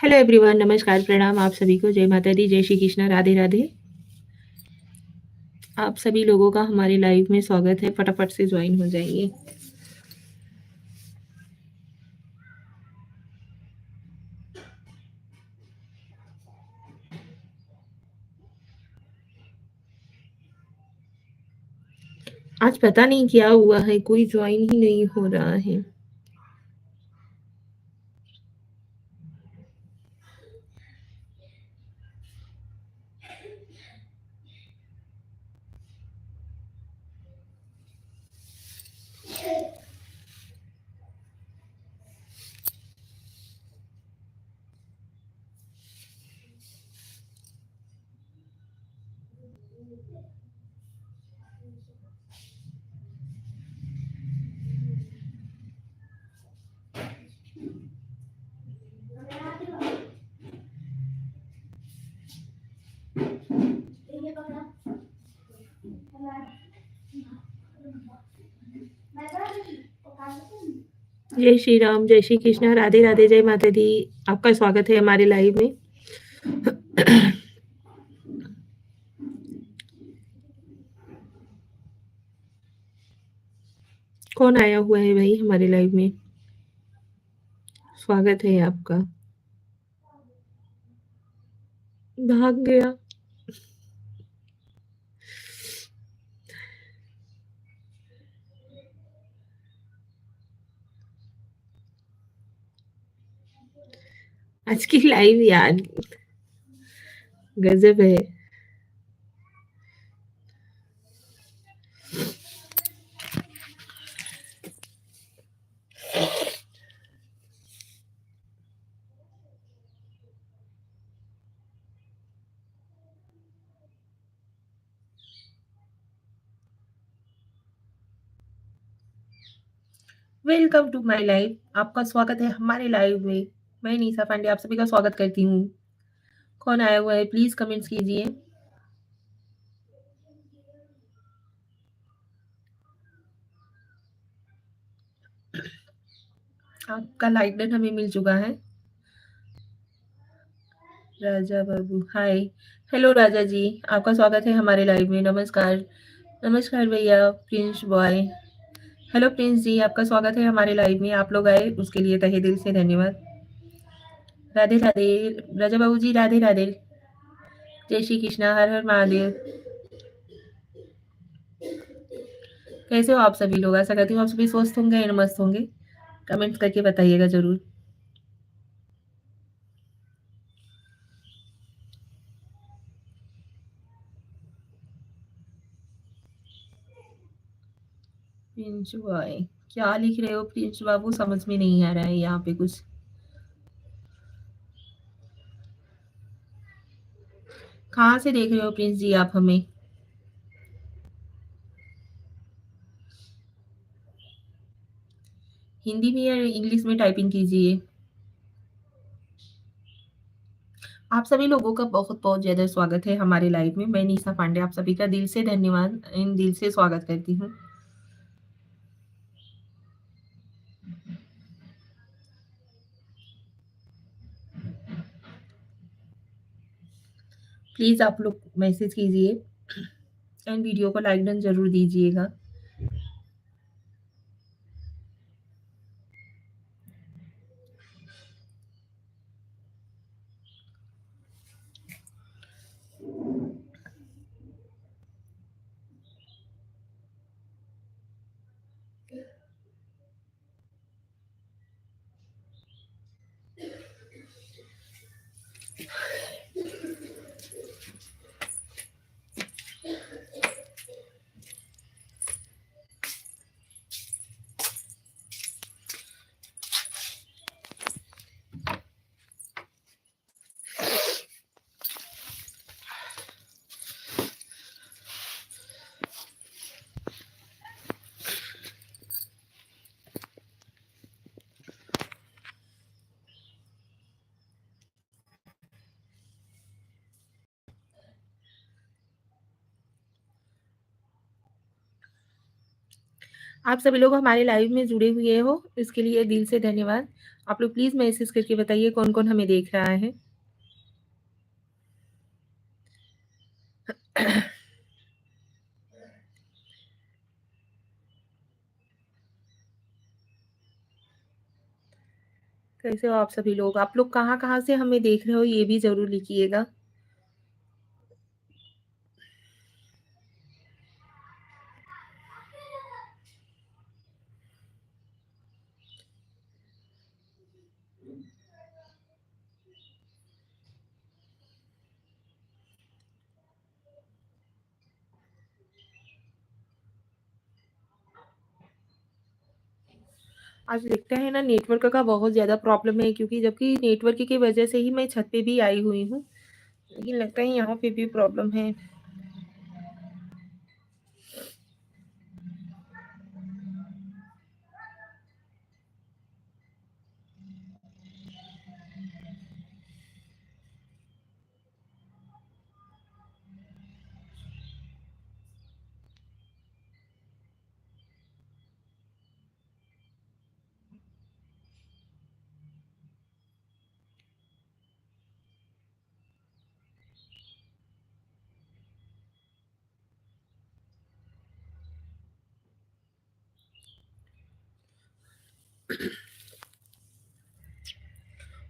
Hello everyone, नमस्कार, प्रणाम आप सभी को। जय माता दी, जय श्री कृष्णा, राधे राधे। आप सभी लोगों का हमारे लाइव में स्वागत है। फटाफट से ज्वाइन हो जाइए। आज पता नहीं क्या हुआ है, कोई ज्वाइन ही नहीं हो रहा है। जय श्री राम, जय श्री कृष्णा, राधे राधे, जय माता दी। आपका स्वागत है हमारे लाइव में। कौन आया हुआ है भाई हमारे लाइव में? स्वागत है आपका। भाग गया। आज की लाइव यार गजब है। Welcome to my live. आपका स्वागत है हमारे लाइव में। मैं निशा पांडे आप सभी का स्वागत करती हूँ। कौन आया हुआ है प्लीज कमेंट्स कीजिए। आपका लाइक डन हमें मिल चुका है। राजा बाबू हाय। हेलो राजा जी, आपका स्वागत है हमारे लाइव में। नमस्कार। नमस्कार भैया प्रिंस बॉय। हेलो प्रिंस जी, आपका स्वागत है हमारे लाइव में। आप लोग आए उसके लिए तहे दिल से धन्यवाद। राधे राधे। राजा बाबू जी राधे राधे। जय श्री कृष्णा, हर हर महादेव। कैसे हो आप सभी लोग? आशा करती हूँ आप सभी स्वस्थ होंगे एंड मस्त होंगे। कमेंट्स करके बताइएगा जरूर। प्रिंस बॉय क्या लिख रहे हो प्रिंस बाबू? समझ में नहीं आ रहा है यहाँ पे कुछ। कहाँ से देख रहे हो प्रिंस जी आप हमें? हिंदी में या इंग्लिश में टाइपिंग कीजिए। आप सभी लोगों का बहुत बहुत ज़्यादा स्वागत है हमारे लाइव में। मैं निशा पांडे आप सभी का दिल से धन्यवाद एंड दिल से स्वागत करती हूँ। प्लीज़ आप लोग मैसेज कीजिए एंड वीडियो को लाइक डन ज़रूर दीजिएगा। आप सभी लोग हमारे लाइव में जुड़े हुए हो, इसके लिए दिल से धन्यवाद। आप लोग प्लीज़ मैसेज करके बताइए कौन-कौन हमें देख रहा है। कैसे हो आप सभी लोग? आप लोग कहाँ-कहाँ से हमें देख रहे हो ये भी ज़रूर लिखिएगा। आज लगता है ना नेटवर्क का बहुत ज़्यादा प्रॉब्लम है, क्योंकि जबकि नेटवर्क की वजह से ही मैं छत पे भी आई हुई हूँ, लेकिन लगता है यहाँ पे भी प्रॉब्लम है।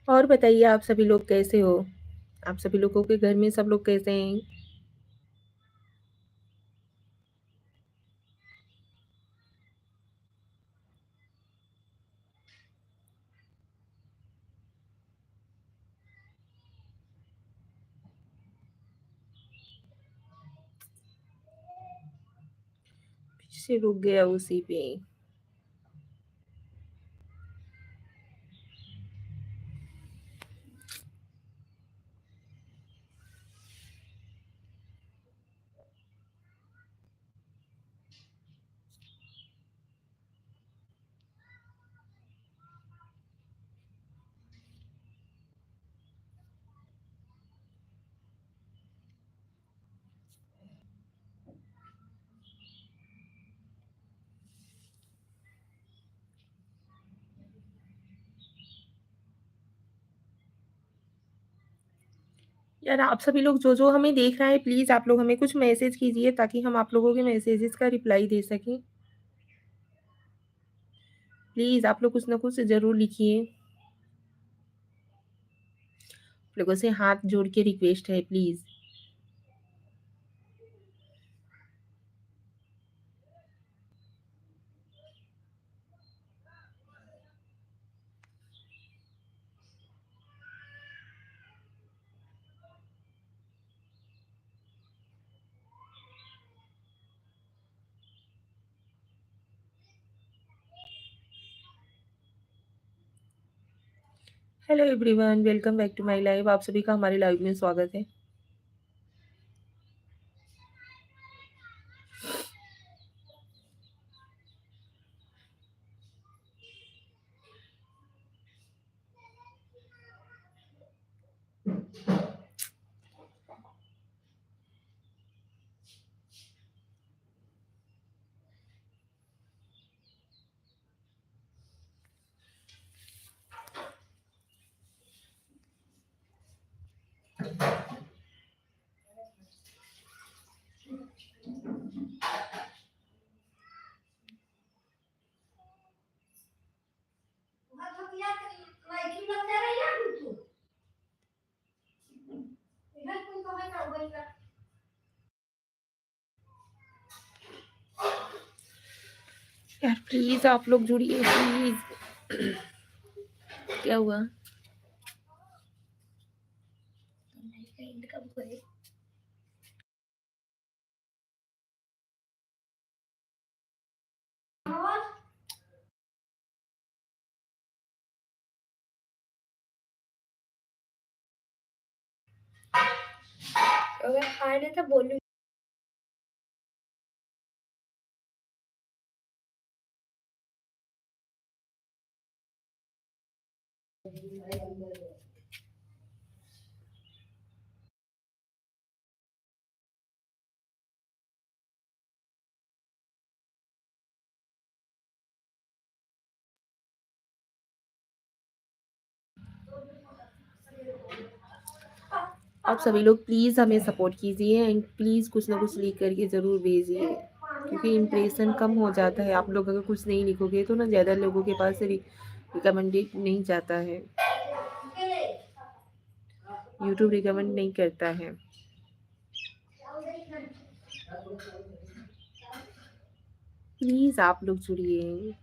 और बताइए आप सभी लोग कैसे हो? आप सभी लोगों के घर में सब लोग कैसे हैं? फिर से रुक गया उसी पे। यार आप सभी लोग जो-जो हमें देख रहा है, प्लीज़ आप लोग हमें कुछ मैसेज कीजिए ताकि हम आप लोगों के मैसेजेस का रिप्लाई दे सकें। प्लीज़ आप लोग कुछ ना कुछ ज़रूर लिखिए। आप लोगों से हाथ जोड़ के रिक्वेस्ट है please. Hello everyone, welcome back to my live. आप सभी का हमारे लाइव में स्वागत है। यार प्लीज़ आप लोग जुड़िए प्लीज़। क्या हुआ? अगर हार्ड है तो बोलो। आप सभी लोग प्लीज़ हमें सपोर्ट कीजिए एंड प्लीज़ कुछ ना कुछ लिख करके ज़रूर भेजिए, क्योंकि इम्प्रेशन कम हो जाता है। आप लोग अगर कुछ नहीं लिखोगे तो ना ज़्यादा लोगों के पास रिकमेंडेड नहीं जाता है, यूट्यूब रिकमेंड नहीं करता है। प्लीज़ आप लोग जुड़िए।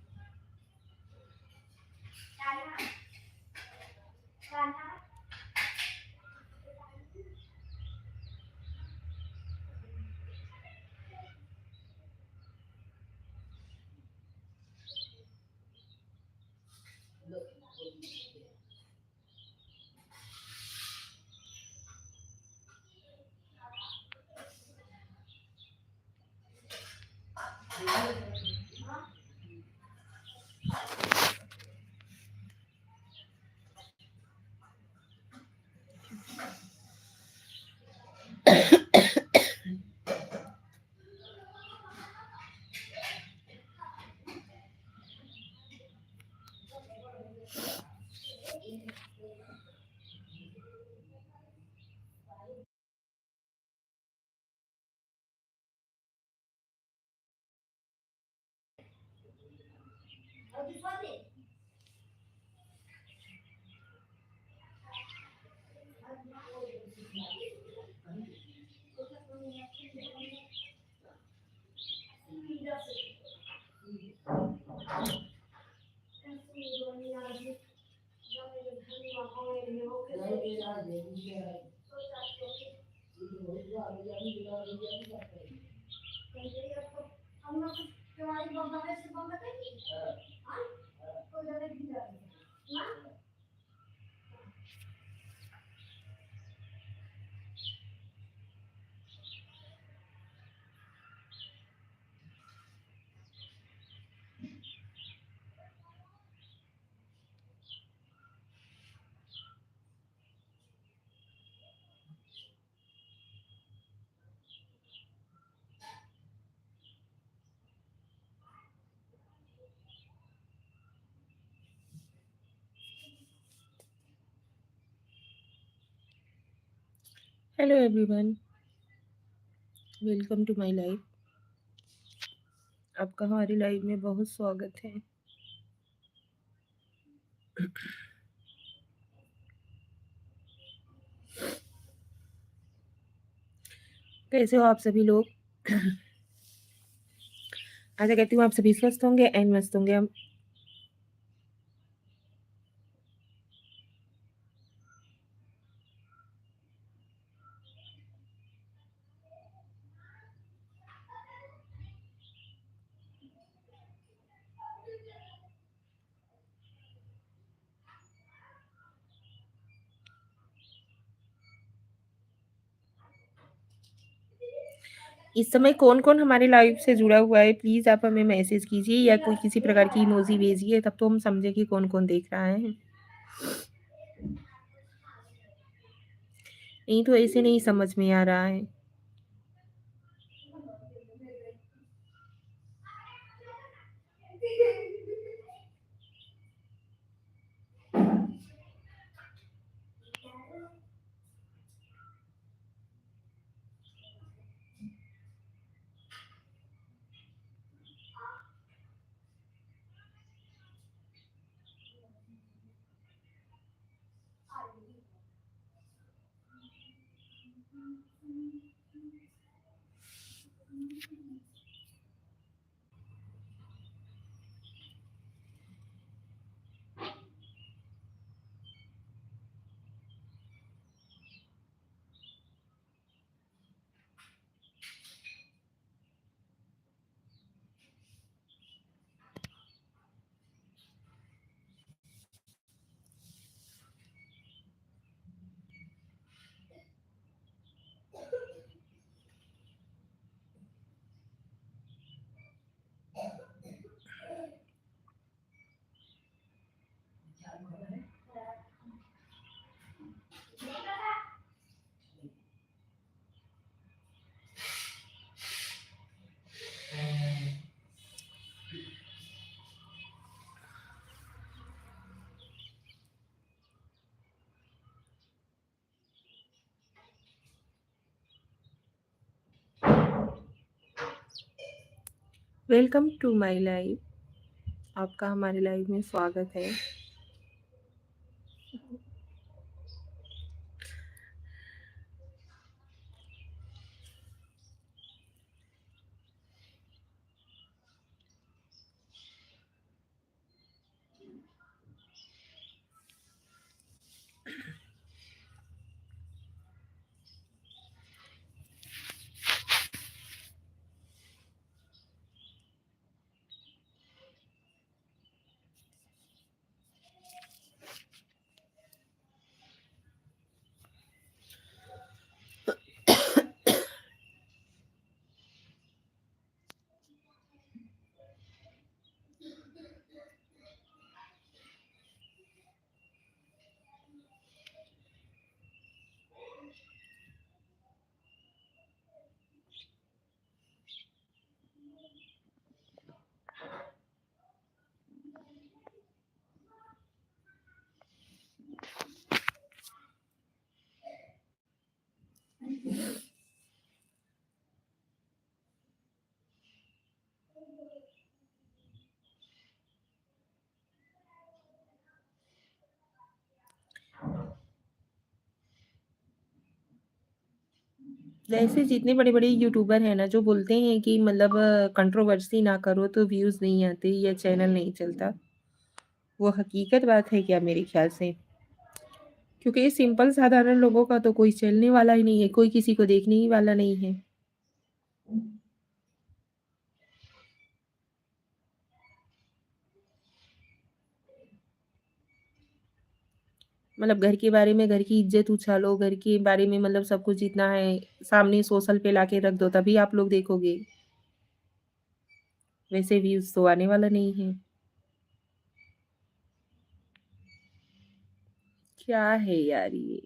Hello everyone, welcome to my life. आपका हमारी लाइफ में बहुत स्वागत है। कैसे हो आप सभी लोग? आशा कहती हूँ आप सभी स्वस्थ होंगे एंड मस्त होंगे। हम इस समय कौन-कौन हमारे लाइव से जुड़ा हुआ है, प्लीज़ आप हमें मैसेज कीजिए या कोई किसी प्रकार की इमोजी भेजिए, तब तो हम समझें कि कौन-कौन देख रहा है। नहीं तो ऐसे नहीं समझ में आ रहा है। Welcome to my life. आपका हमारे लाइफ में स्वागत है। जैसे जितने बड़े-बड़े यूट्यूबर हैं ना, जो बोलते हैं कि मतलब कंट्रोवर्सी ना करो तो व्यूज़ नहीं आते या चैनल नहीं चलता, वो हकीकत बात है क्या मेरे ख़्याल से? क्योंकि ये सिंपल साधारण लोगों का तो कोई चलने वाला ही नहीं है, कोई किसी को देखने ही वाला नहीं है। मतलब घर के बारे में घर की इज़्ज़त उछालो, घर के बारे में मतलब सब कुछ जितना है सामने सोशल पे लाके रख दो तभी आप लोग देखोगे। वैसे व्यूज़ तो आने वाला नहीं है। क्या है यार ये?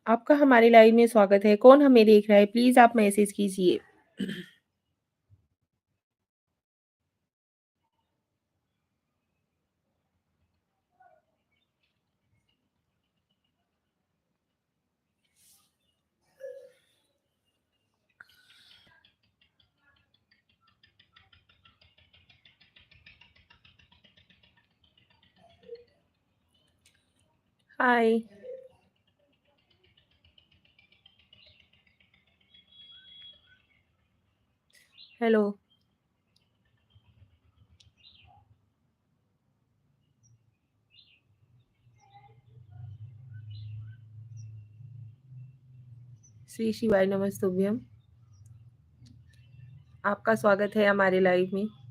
आपका हमारे लाइव में स्वागत है। कौन हमें देख रहा है? प्लीज़ आप मैसेज कीजिए। हाय, हेलो। श्री शिवाय नमस्तुभ्यम। आपका स्वागत है हमारे लाइव में।